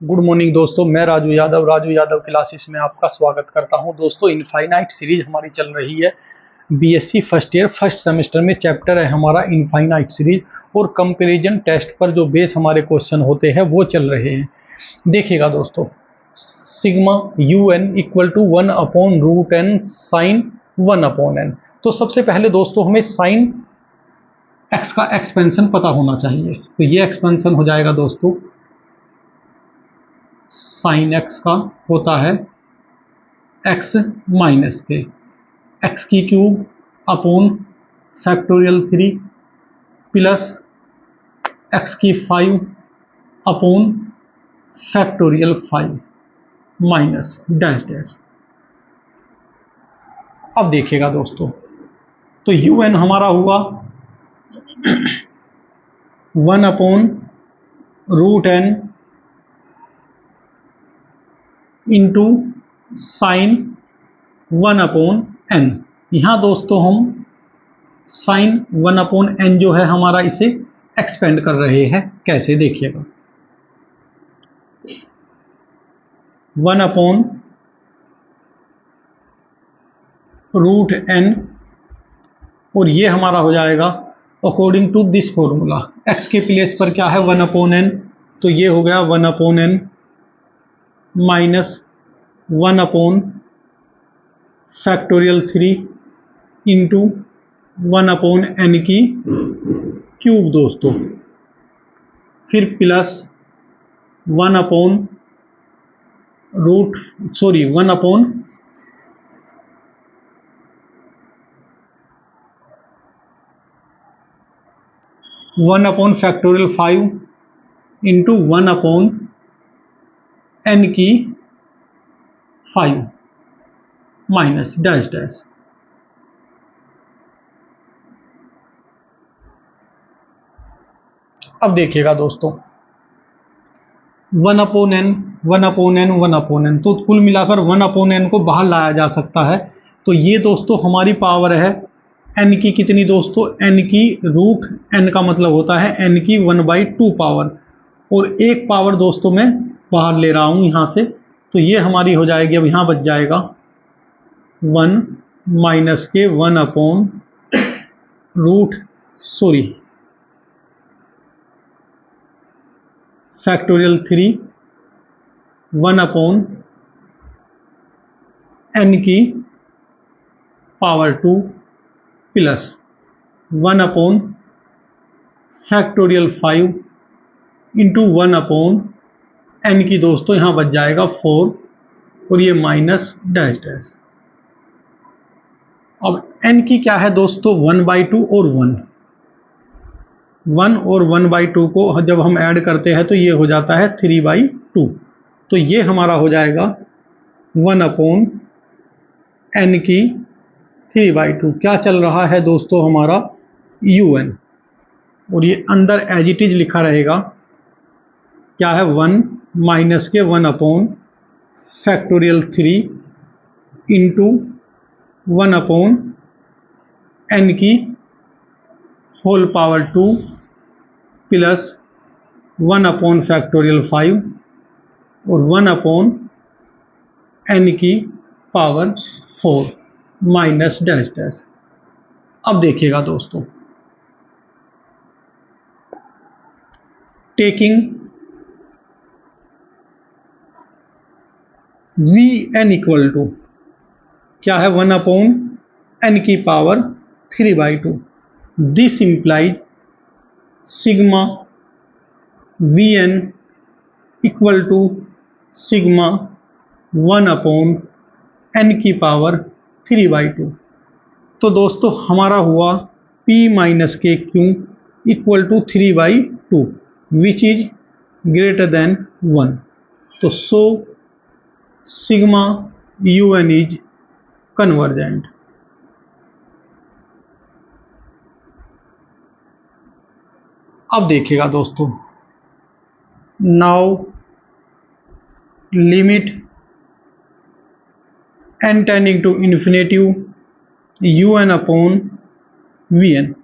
Good morning दोस्तों, मैं Raju Yadav classes में आपका स्वागत करता हूं। दोस्तों, इनफाइनाइट सीरीज हमारी चल रही है। BSc first year first semester में चैप्टर है हमारा इनफाइनाइट सीरीज, और कंपैरिजन टेस्ट पर जो बेस हमारे क्वेश्चन होते हैं वो चल रहे हैं। देखिएगा दोस्तों, sigma U N equal to 1/√n sine 1/n। तो सबसे पहले दोस्तों हमें साइन एक्स का एक्सपेंशन पता होना चाहिए। तो ये एक्सपेंशन हो जाएगा दोस्तों, साइन एक्स का होता है एक्स माइनस के एक्स की cube upon factorial 3 plus x की 5 upon factorial 5 minus dash dash. अब देखिएगा दोस्तों, तो यू एन हमारा हुआ 1/√n इंटू साइन 1/n। यहाँ दोस्तों हम साइन 1/n जो है हमारा, इसे एक्सपेंड कर रहे हैं। कैसे, देखिएगा, 1/√n और ये हमारा हो जाएगा according to this formula. x के प्लेस पर क्या है 1/n, तो ये हो गया 1/n माइनस 1/फैक्टोरियल 3 इंटू 1/n की क्यूब दोस्तों, फिर प्लस 1/1 फैक्टोरियल 5 इंटू 1/n की 5 माइनस डैश डैश। अब देखिएगा दोस्तों, 1/n, तो कुल मिलाकर 1/n को बाहर लाया जा सकता है। तो ये दोस्तों हमारी पावर है n की कितनी दोस्तों, n की √n का मतलब होता है n की 1/2 पावर, और एक पावर दोस्तों मैं बाहर ले रहा हूँ यहाँ से। तो ये हमारी हो जाएगी, अब यहाँ बच जाएगा 1 माइनस के 1/√, फैक्टोरियल 3 1/n की पावर 2 प्लस 1/फैक्टोरियल 5 इंटू 1/n की दोस्तों यहाँ बच जाएगा 4 और ये माइनस डैश डैश। अब n की क्या है दोस्तों 1/2 और 1 और 1/2 को जब हम ऐड करते हैं तो ये हो जाता है 3/2। तो ये हमारा हो जाएगा 1/n की 3/2। क्या चल रहा है दोस्तों हमारा un, और ये अंदर एज इट इज लिखा रहेगा। क्या है 1 माइनस के 1/फैक्टोरियल 3 इंटू 1/n की होल पावर 2 प्लस 1/फैक्टोरियल 5 और 1/n की पावर 4 माइनस डैश डैश। अब देखिएगा दोस्तों, टेकिंग Vn इक्वल टू क्या है 1/n की power 3/2। This implies sigma Vn equal to sigma 1/n की पावर 3/2। तो दोस्तों हमारा हुआ p माइनस के Q equal to 3/2 which is greater than 1। तो so sigma un is convergent. अब देखिएगा दोस्तों, now limit n tending to infinity un upon Vn।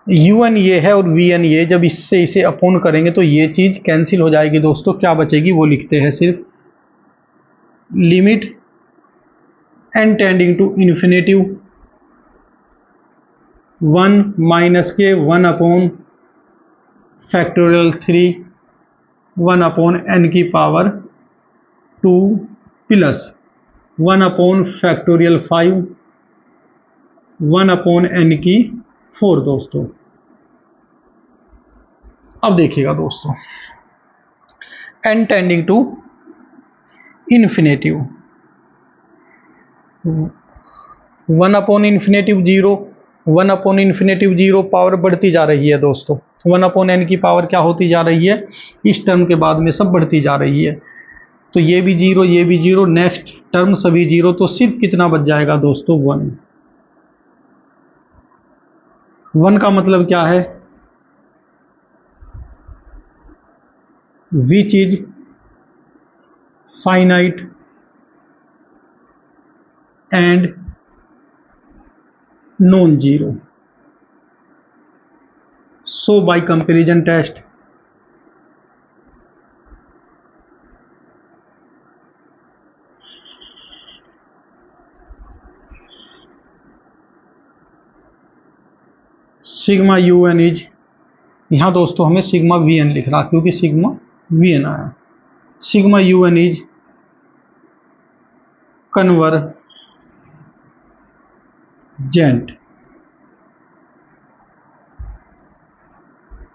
un ये है और vn ये, जब इससे इसे अपोन करेंगे तो ये चीज कैंसिल हो जाएगी दोस्तों। क्या बचेगी वो लिखते हैं सिर्फ limit n tending to infinitive 1 minus के 1 अपॉन फैक्टोरियल 3 1 अपॉन n की power 2 plus 1 upon factorial 5 1 upon n की 4 दोस्तों। अब देखिएगा दोस्तों, n tending to infinitive 1 upon infinitive 0 1 upon infinitive 0 power बढ़ती जा रही है दोस्तों। 1 अपॉन n की पावर क्या होती जा रही है, इस टर्म के बाद में सब बढ़ती जा रही है। तो ये भी 0 ये भी 0, नेक्स्ट टर्म सभी 0, तो सिर्फ कितना बच जाएगा दोस्तों 1। 1 का मतलब क्या है, which is finite and non zero. So by comparison test sigma U N is, यहाँ दोस्तों हमें सिग्मा वी एन लिख रहा क्योंकि सिग्मा वी एन आया। Sigma U N is convergent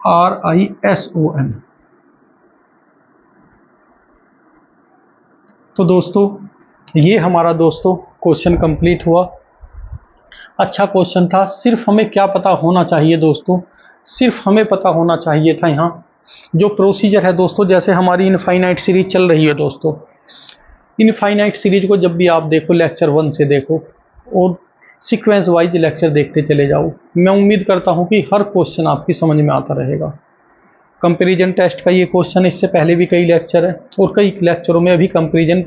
RISON। तो दोस्तों ये हमारा दोस्तों क्वेश्चन कंप्लीट हुआ। अच्छा क्वेश्चन था। सिर्फ हमें क्या पता होना चाहिए दोस्तों, सिर्फ हमें पता होना चाहिए था यहाँ जो प्रोसीजर है दोस्तों, जैसे हमारी इनफाइनाइट सीरीज चल रही है दोस्तों। इनफाइनाइट सीरीज को जब भी आप देखो लेक्चर 1 से देखो और सीक्वेंस वाइज लेक्चर देखते चले जाओ। मैं उम्मीद करता हूँ कि हर क्वेश्चन आपकी समझ में आता रहेगा। कंपैरिजन टेस्ट का ये क्वेश्चन, इससे पहले भी कई लेक्चर है और कई लेक्चरों में अभी कंपैरिजन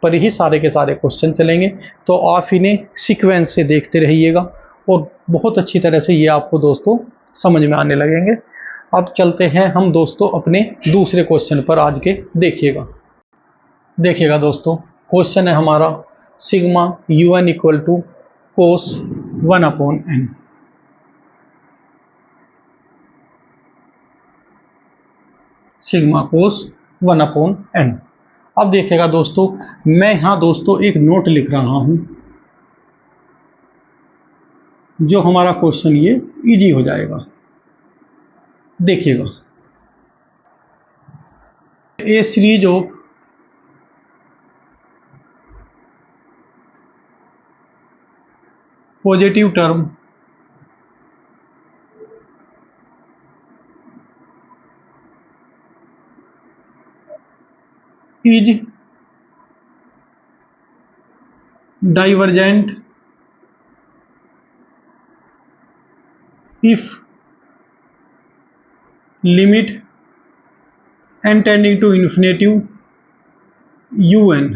पर ही सारे के सारे क्वेश्चन चलेंगे। तो आप इन्हें सीक्वेंस से देखते रहिएगा और बहुत अच्छी तरह से ये आपको दोस्तों समझ में आने लगेंगे। अब चलते हैं हम दोस्तों अपने दूसरे क्वेश्चन पर आज के। देखिएगा दोस्तों, क्वेश्चन है हमारा sigma UN equal to cos 1 upon n। Sigma cos 1 upon n। अब देखिएगा दोस्तों, मैं यहाँ दोस्तों एक नोट लिख रहा हूँ जो हमारा क्वेश्चन ये इजी हो जाएगा। देखिएगा, a series of positive term is divergent if limit n tending to infinitive un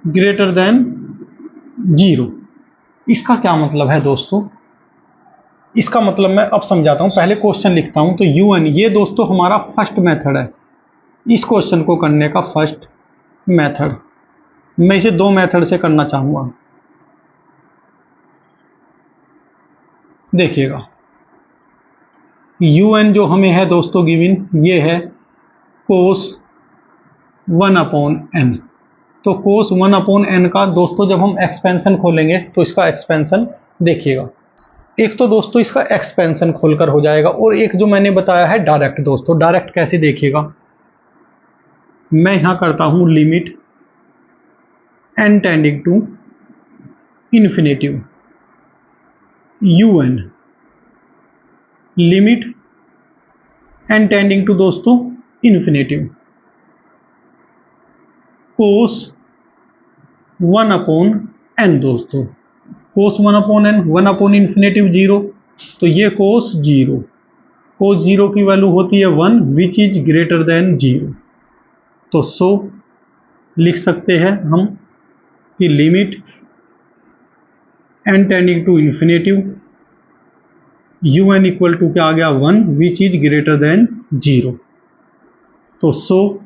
greater than 0। इसका क्या मतलब है दोस्तों, इसका मतलब मैं अब समझाता हूं। पहले क्वेश्चन लिखता हूं। तो un ये दोस्तों हमारा फर्स्ट मेथड है, इस क्वेश्चन को करने का फर्स्ट मेथड। मैं इसे दो मेथड से करना चाहूंगा। देखिएगा, un जो हमें है दोस्तों गिवन, ये है कोस 1 अपॉन n। तो कोस 1 अपॉन n का दोस्तों जब हम एक्सपेंशन खोलेंगे तो इसका एक्सपेंशन देखिएगा। एक तो दोस्तों इसका एक्सपेंशन खोलकर हो जाएगा और एक जो मैंने बताया है डायरेक्ट। दोस्तों डायरेक्ट कैसे देखिएगा, मैं यहां करता हूं limit n tending to infinitive un, limit n tending to दोस्तों इन्फिनेटिव कोस 1 अपॉन n। दोस्तों cos 1 upon n, 1 upon infinitive 0, तो ये कोस 0, कोस 0 की वैल्यू होती है 1 विच इज ग्रेटर देन 0। तो सो लिख सकते हैं हम कि limit n tending to infinitive, un equal to क्या आ गया 1 विच इज ग्रेटर देन 0। तो so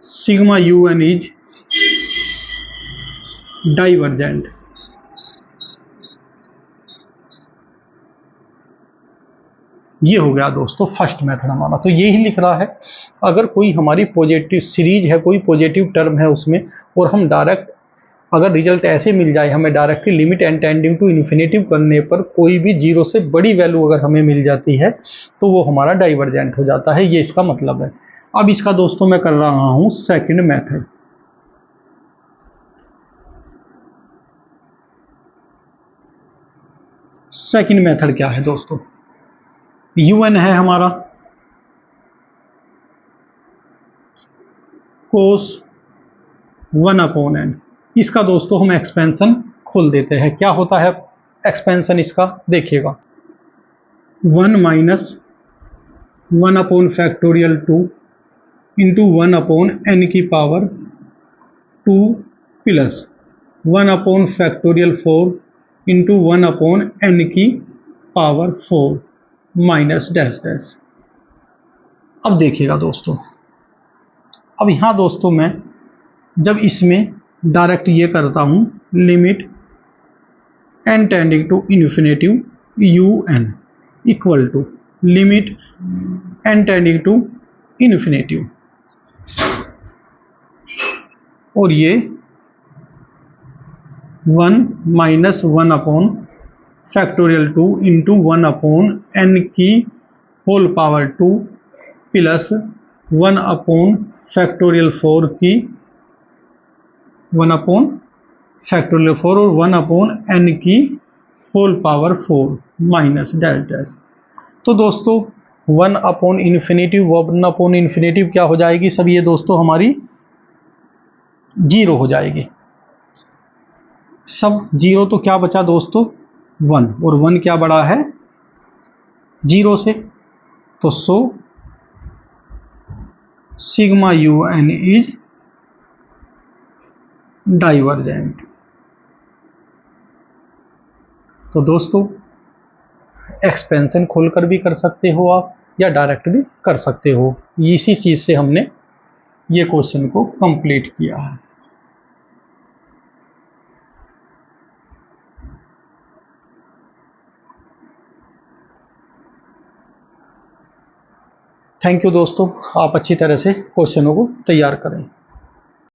sigma un is divergent. ये हो गया दोस्तों फर्स्ट मेथड हमारा। तो यही लिख रहा है, अगर कोई हमारी पॉजिटिव सीरीज है, कोई पॉजिटिव टर्म है उसमें, और हम डायरेक्ट अगर रिजल्ट ऐसे मिल जाए हमें directly limit n tending to infinitive करने पर कोई भी 0 से बड़ी वैल्यू अगर हमें मिल जाती है तो वो हमारा डाइवर्जेंट हो जाता है। ये इसका मतलब है। अब इसका दोस्तों मैं कर रहा हूं सेकंड मेथड। सेकंड मेथड क्या है दोस्तों, un है हमारा cos 1/n। इसका दोस्तों हम एक्सपेंशन खोल देते हैं। क्या होता है एक्सपेंशन इसका, देखिएगा 1 माइनस 1/2 इंटू 1/n की पावर 2 प्लस 1/4 इंटू 1/n की पावर 4 माइनस डैश डैश। अब देखिएगा दोस्तों, अब यहाँ दोस्तों मैं जब इसमें डायरेक्ट ये करता हूँ limit n tending to infinitive un equal to limit n tending to infinitive, और ये 1 माइनस 1/2 इंटू 1/n की होल पावर 2 प्लस 1/4 की 1/4 और 1/n की whole power 4 minus dash dash. तो दोस्तों 1/∞ क्या हो जाएगी सब ये दोस्तों हमारी 0 हो जाएगी। सब 0 तो क्या बचा दोस्तों 1, और 1 क्या बड़ा है 0 से। तो so sigma un is divergent. तो दोस्तों एक्सपेंशन खोलकर भी कर सकते हो आप, या डायरेक्ट भी कर सकते हो। इसी चीज से हमने ये क्वेश्चन को कंप्लीट किया है। थैंक यू दोस्तों, आप अच्छी तरह से क्वेश्चनों को तैयार करें।